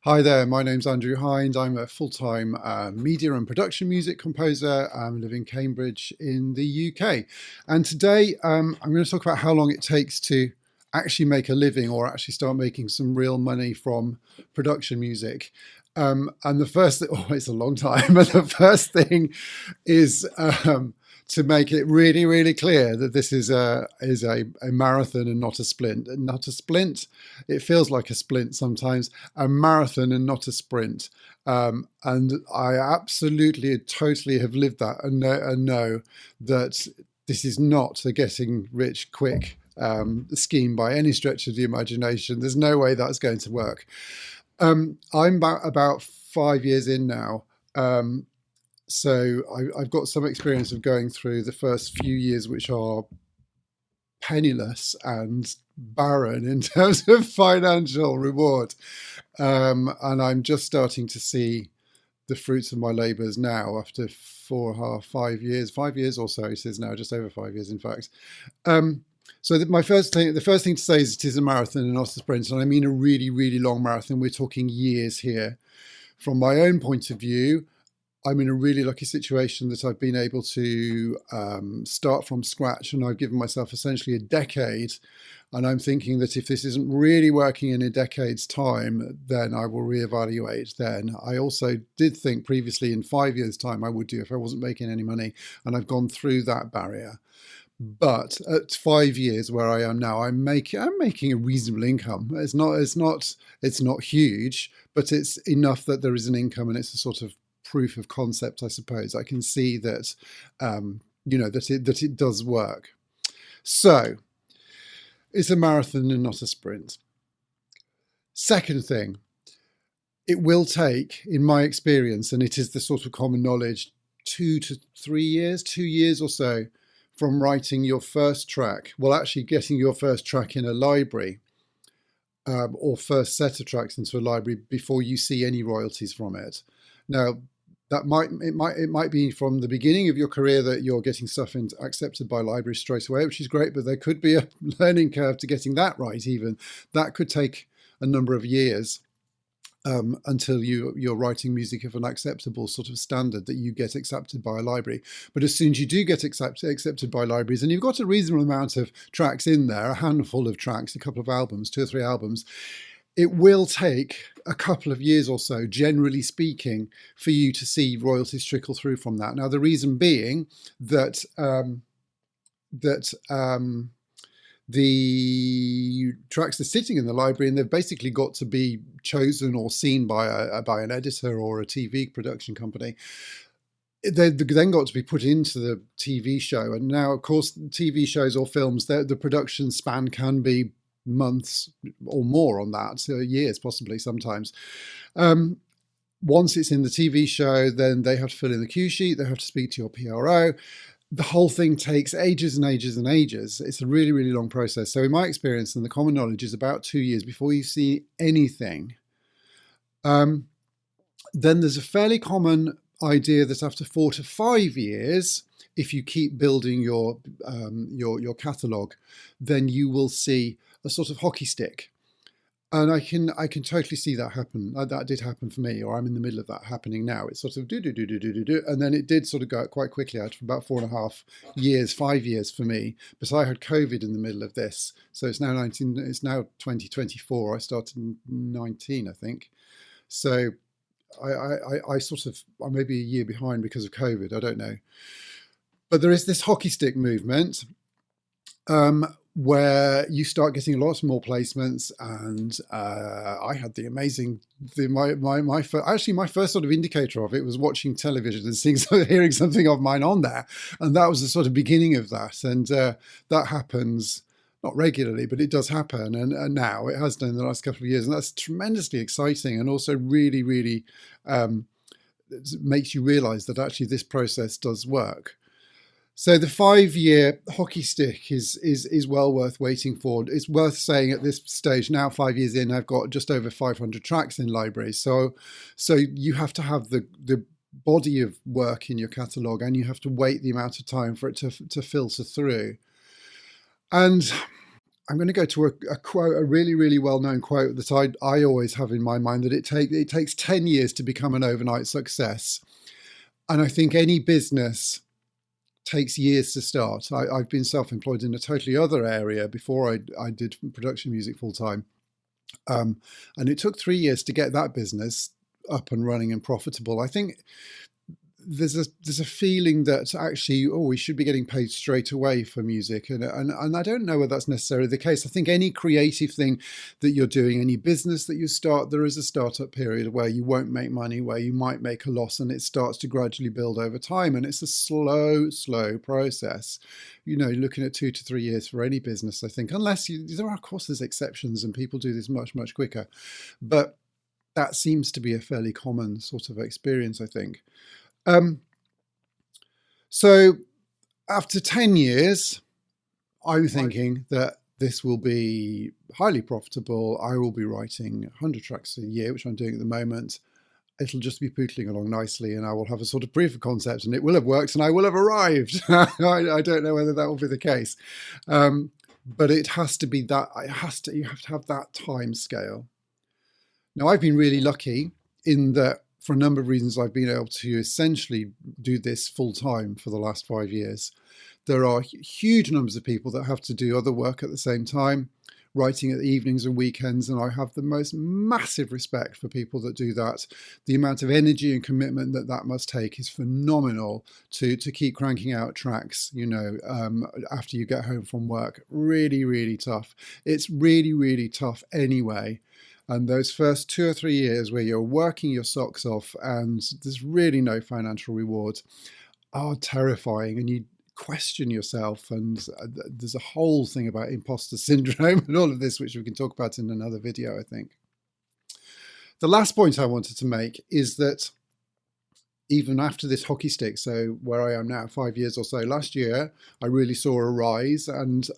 Hi there, my name's Andrew Hind. I'm a full-time media and production music composer. I live in Cambridge in the UK. And today I'm going to talk about how long it takes to actually make a living or actually start making some real money from production music. And the first thing, oh, it's a long time, but the first thing is to make it really, really clear that this is a marathon and not a sprint. And not a sprint. It feels like a sprint sometimes. A marathon and not a sprint. And I absolutely, totally have lived that and know that this is not a getting rich quick scheme by any stretch of the imagination. There's no way that's going to work. I'm about 5 years in now. So I've got some experience of going through the first few years, which are penniless and barren in terms of financial reward. And I'm just starting to see the fruits of my labours now after 5 years or so. It is now just over 5 years, in fact. So the first thing to say is it is a marathon and not a sprint, and I mean a really, really long marathon. We're talking years here. From my own point of view, I'm in a really lucky situation that I've been able to start from scratch, and I've given myself essentially a decade. And I'm thinking that if this isn't really working in a decade's time, then I will reevaluate then. I also did think previously in 5 years' time I would do if I wasn't making any money, and I've gone through that barrier. But at 5 years where I am now, I'm making a reasonable income. It's not huge, but it's enough that there is an income, and it's a sort of proof of concept, I suppose. I can see that that it does work. So it's a marathon and not a sprint. Second thing, it will take, in my experience, and it is the sort of common knowledge, 2 to 3 years, 2 years or so, from writing your first track, well, actually getting your first track in a library, or first set of tracks into a library before you see any royalties from it. Now, it might be from the beginning of your career that you're getting stuff accepted by libraries straight away, which is great, but there could be a learning curve to getting that right even. That could take a number of years. Until you're writing music of an acceptable sort of standard that you get accepted by a library. But as soon as you do get accepted by libraries, and you've got a reasonable amount of tracks in there, a handful of tracks, a couple of albums, 2 or 3 albums, it will take a couple of years or so, generally speaking, for you to see royalties trickle through from that. Now, the reason being that the tracks are sitting in the library, and they've basically got to be chosen or seen by an editor or a TV production company. They've then got to be put into the TV show. And now, of course, TV shows or films, the production span can be months or more on that, so years possibly sometimes. Once it's in the TV show, then they have to fill in the cue sheet, they have to speak to your PRO. The whole thing takes ages and ages and ages. It's a really, really long process. So in my experience, and the common knowledge, is about 2 years before you see anything. Then there's a fairly common idea that after 4 to 5 years, if you keep building your catalogue, then you will see a sort of hockey stick. And I can totally see that happen. That did happen for me, or I'm in the middle of that happening now. It's sort of do, and then it did sort of go out quite quickly. I had for about 4.5 years, 5 years for me. But I had COVID in the middle of this, so it's now 2024. I started in 19, I think. So I sort of, I'm maybe a year behind because of COVID. I don't know. But there is this hockey stick movement. Where you start getting lots more placements, and I had the amazing, my first sort of indicator of it was watching television and seeing hearing something of mine on there, and that was the sort of beginning of that. And that happens not regularly, but it does happen, and now it has done in the last couple of years, and that's tremendously exciting, and also really, really makes you realise that actually this process does work. So the 5-year hockey stick is well worth waiting for. It's worth saying at this stage now, 5 years in, I've got just over 500 tracks in libraries. So you have to have the body of work in your catalogue, and you have to wait the amount of time for it to filter through. And I'm going to go to a quote, a really, really well-known quote that I always have in my mind, that it takes 10 years to become an overnight success. And I think any business takes years to start. I've been self-employed in a totally other area before I did production music full-time. And it took 3 years to get that business up and running and profitable. I think there's a feeling that actually, oh, we should be getting paid straight away for music, and I don't know whether that's necessarily the case. I think any creative thing that you're doing, any business that you start, there is a startup period where you won't make money, where you might make a loss, and it starts to gradually build over time. And it's a slow process. You know, looking at 2 to 3 years for any business, I think, unless there are, of course, there's exceptions and people do this much quicker, but that seems to be a fairly common sort of experience, I think. So after 10 years, I'm thinking that this will be highly profitable. I will be writing 100 tracks a year, which I'm doing at the moment. It'll just be pootling along nicely, and I will have a sort of proof of concept, and it will have worked, and I will have arrived. I don't know whether that will be the case, but it has to be that. You have to have that time scale. Now, I've been really lucky in that, for a number of reasons, I've been able to essentially do this full time for the last 5 years. There are huge numbers of people that have to do other work at the same time, writing at the evenings and weekends, and I have the most massive respect for people that do that. The amount of energy and commitment that must take is phenomenal to keep cranking out tracks, you know, after you get home from work. Really tough. It's really tough anyway. And those first 2 or 3 years where you're working your socks off and there's really no financial reward are terrifying, and you question yourself. And there's a whole thing about imposter syndrome and all of this, which we can talk about in another video, I think. The last point I wanted to make is that even after this hockey stick, so where I am now, 5 years or so, last year, I really saw a rise, and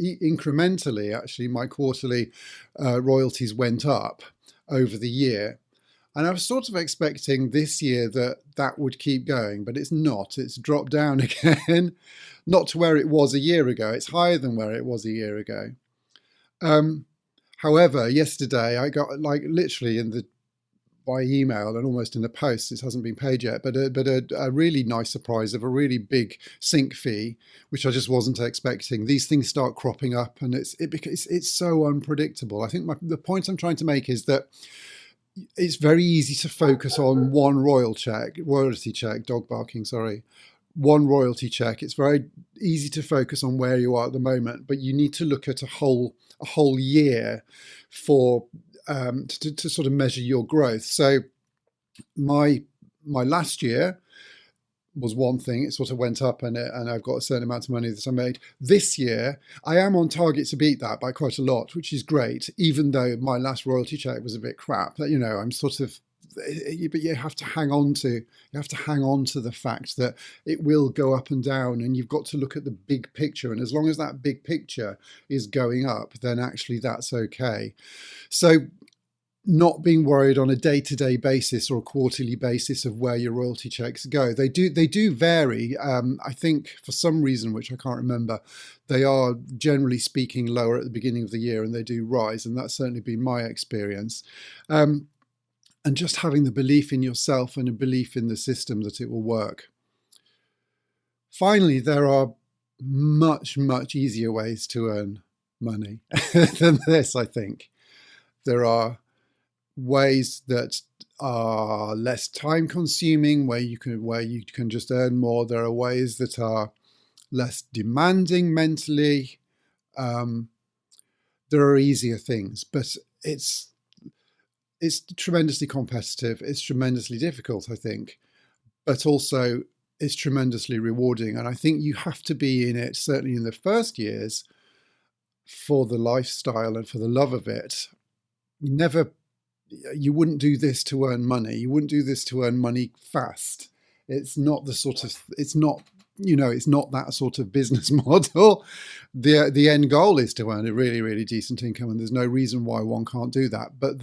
incrementally, actually, my quarterly royalties went up over the year. And I was sort of expecting this year that would keep going, but it's not. It's dropped down again, not to where it was a year ago. It's higher than where it was a year ago. However, yesterday I got, like, literally by email and almost in the post, it hasn't been paid yet, but a really nice surprise of a really big sync fee, which I just wasn't expecting. These things start cropping up, and it's so unpredictable. I think the point I'm trying to make is that it's very easy to focus on one royalty check, dog barking, sorry, one royalty check. It's very easy to focus on where you are at the moment, but you need to look at a whole year for to sort of measure your growth. So my last year was one thing. It sort of went up, and I've got a certain amount of money that I made. This year, I am on target to beat that by quite a lot, which is great, even though my last royalty check was a bit crap. You know, I'm sort of, but you have to hang on to the fact that it will go up and down, and you've got to look at the big picture. And as long as that big picture is going up, then actually that's okay. So not being worried on a day-to-day basis or a quarterly basis of where your royalty checks go. They do vary. I think for some reason, which I can't remember, they are generally speaking lower at the beginning of the year, and they do rise, and that's certainly been my experience. And just having the belief in yourself and a belief in the system that it will work. Finally, there are much easier ways to earn money than this, I think. There are ways that are less time consuming, where you can just earn more. There are ways that are less demanding mentally. There are easier things, but it's tremendously competitive. It's tremendously difficult, I think, but also it's tremendously rewarding. And I think you have to be in it, certainly in the first years, for the lifestyle and for the love of it. You wouldn't do this to earn money. You wouldn't do this to earn money fast. It's not that sort of business model. The end goal is to earn a really decent income, and there's no reason why one can't do that. But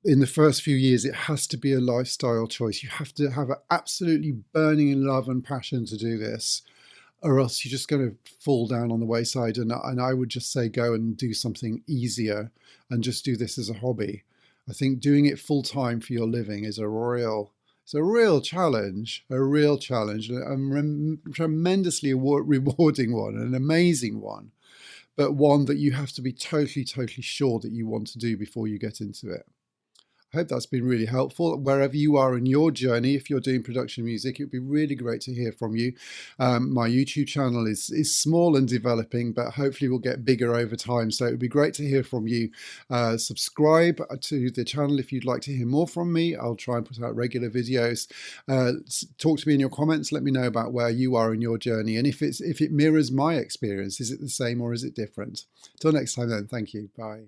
in the first few years, it has to be a lifestyle choice. You have to have an absolutely burning love and passion to do this. or else you're just going to fall down on the wayside. And I would just say go and do something easier and just do this as a hobby. I think doing it full time for your living is it's a real challenge, a tremendously rewarding one, an amazing one, but one that you have to be totally, totally sure that you want to do before you get into it. I hope that's been really helpful. Wherever you are in your journey, if you're doing production music, it would be really great to hear from you. My YouTube channel is small and developing, but hopefully will get bigger over time. So it would be great to hear from you. Subscribe to the channel if you'd like to hear more from me. I'll try and put out regular videos. Talk to me in your comments. Let me know about where you are in your journey. And if it mirrors my experience, is it the same or is it different? Till next time then, thank you. Bye.